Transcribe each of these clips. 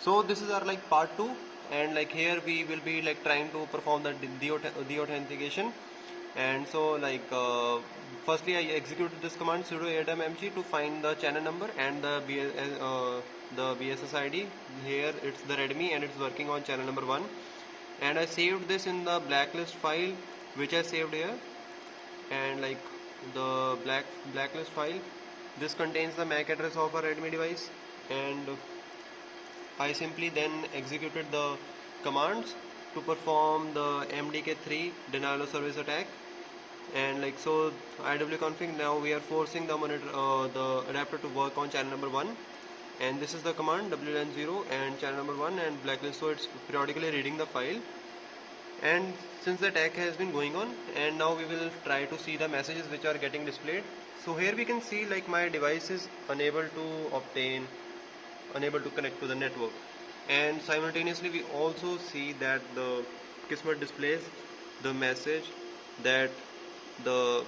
So this is our like part 2, and like here we will be like trying to perform the authentication. And so like firstly I executed this command sudo admmg to find the channel number and the BSS ID. Here it's the Redmi and it's working on channel number 1, and I saved this in the blacklist file which I saved here. And like the blacklist file, this contains the MAC address of a Redmi device, and I simply then executed the commands to perform the MDK3 denial of service attack. And like so iwconfig, now we are forcing the the adapter to work on channel number 1, and this is the command wlen0 and channel number 1 and blacklist, so it's periodically reading the file. And since the attack has been going on, and now we will try to see the messages which are getting displayed. So here we can see like my device is unable to connect to the network, and simultaneously we also see that the Kismet displays the message that the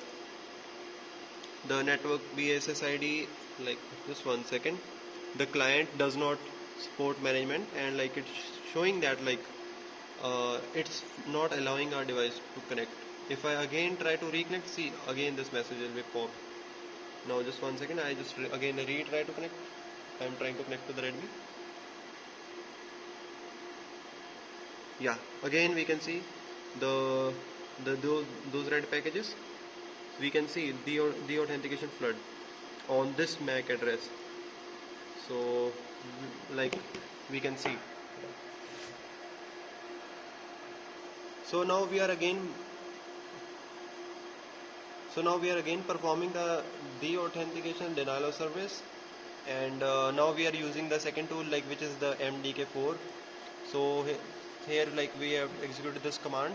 network BSS ID, like just 1 second, the client does not support management, and like it's showing that like it's not allowing our device to connect. If I again try to reconnect, see again this message will be popped. Now just 1 second, I just again retry to connect. I'm trying to connect to the Redmi. Yeah, again we can see those red packages. We can see the authentication flood on this MAC address. So like we can see. So now we are again performing the authentication denial of service, and now we are using the second tool, like which is the MDK4. So here like we have executed this command,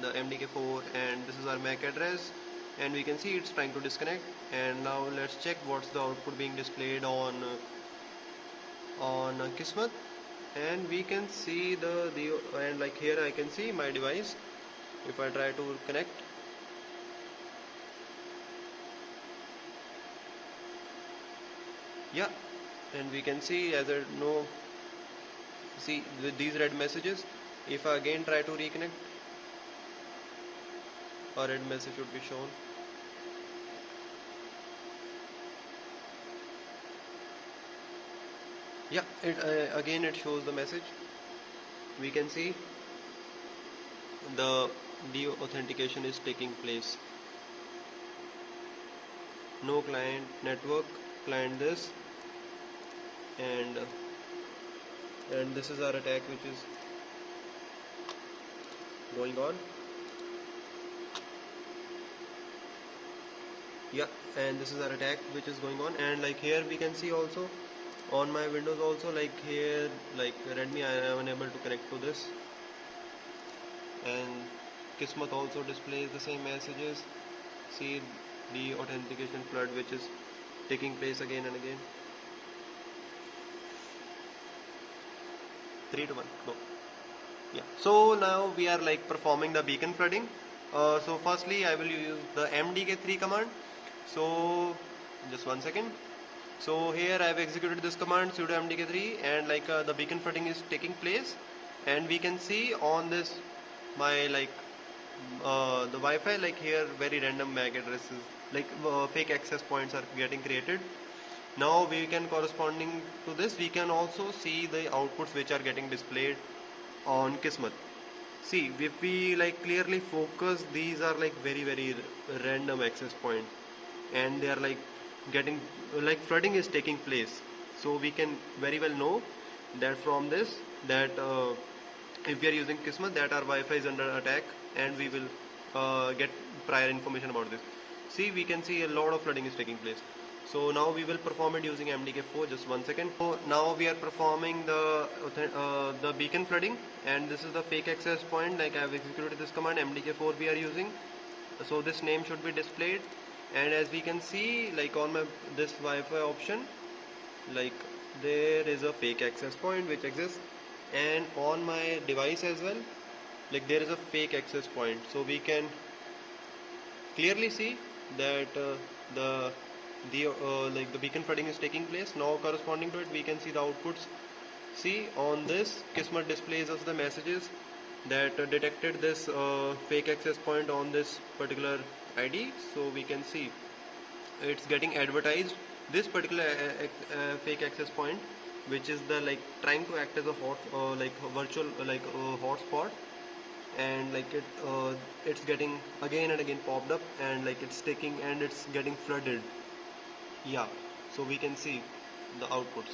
the MDK4, and this is our MAC address, and we can see it's trying to disconnect. And now let's check what's the output being displayed on Kismet, and we can see and like here I can see my device. If I try to connect, yeah, and we can see as I know, see with these red messages. If I again try to reconnect, a red message should be shown. Yeah, again it shows the message. We can see the authentication is taking place. No client network, client this, and this is our attack which is going on. Yeah, and this is our attack which is going on. And like here we can see also on my Windows also, like here like Redmi, I am unable to connect to this, and Kismet also displays the same messages. See the authentication flood which is taking place again and again. 3 to 1, no. Yeah, so now we are like performing the beacon flooding. So firstly I will use the MDK3 command. So just 1 second. So here I have executed this command sudo mdk3, and like the beacon flooding is taking place, and we can see on this my like the Wi-Fi, like here very random MAC addresses, like fake access points are getting created. Now we can, corresponding to this, we can also see the outputs which are getting displayed on Kismet. See, if we like clearly focus, these are like very random access point, and they are like getting like flooding is taking place. So we can very well know that from this that if we are using Kismet, that our Wi-Fi is under attack, and we will get prior information about this. See, we can see a lot of flooding is taking place. So now we will perform it using MDK4. Just 1 second. So now we are performing the beacon flooding, and this is the fake access point. Like I have executed this command MDK4 we are using. So this name should be displayed, and as we can see, like on my this Wi-Fi option, like there is a fake access point which exists, and on my device as well, like there is a fake access point. So we can clearly see that like the beacon flooding is taking place. Now corresponding to it, we can see the outputs. see on this Kismet displays us the messages that detected this fake access point on this particular ID. So we can see it's getting advertised this particular fake access point, which is the like trying to act as a hot like a virtual hotspot, and like it's getting again and again popped up, and like it's taking and it's getting flooded. Yeah, so we can see the outputs.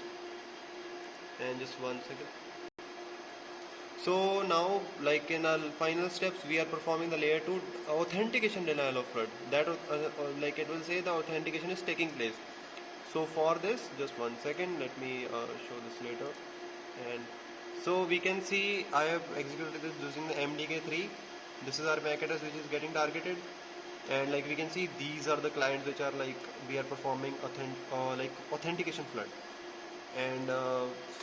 And just one second. So now, like in our final steps, we are performing the layer 2 authentication denial of flood. That like it will say the authentication is taking place. So for this, just one second, let me show this later. And so we can see I have executed this using the MDK3. This is our MAC address which is getting targeted, and like we can see these are the clients which are like we are performing like authentication flood, and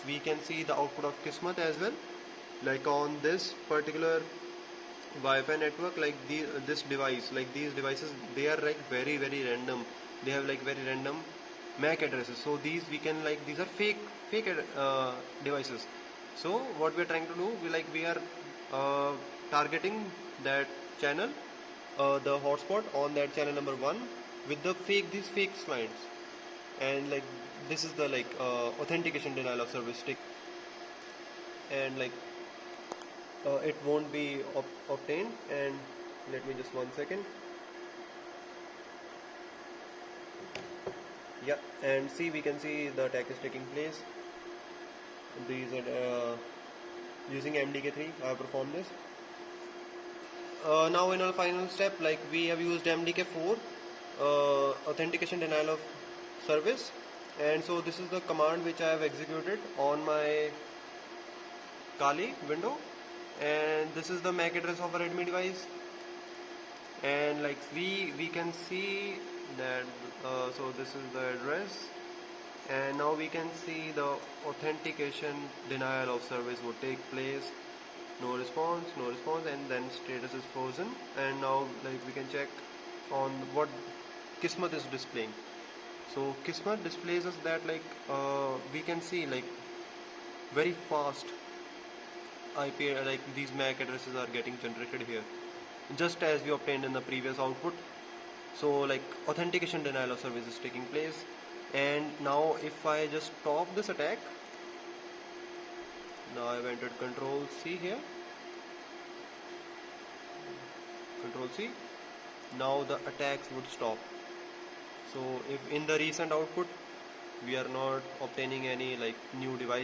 we can see the output of Kismet as well. Like on this particular Wi-Fi network, like this device, like these devices, they are like very random. They have like very random MAC addresses. So these we can like these are fake devices. So what we are trying to do, we are targeting that channel, the hotspot on that channel number one with the these fake clients, and like this is the like authentication denial of service stick, and like it won't be obtained. And let me just one second. Yeah, and see, we can see the attack is taking place. These are using MDK3 I have performed this. Now in our final step, like we have used MDK4 authentication denial of service, and so this is the command which I have executed on my Kali window, and this is the MAC address of a Redmi device, and like we can see that so this is the address, and now we can see the authentication denial of service would take place. No response, and then status is frozen. And now like we can check on what Kismet is displaying. So Kismet displays us that like we can see like very fast IP, like these MAC addresses are getting generated here, just as we obtained in the previous output. So like authentication denial of service is taking place. And now if I just stop this attack, now I've entered Control C here, Control C, now the attacks would stop. So if in the recent output we are not obtaining any like new device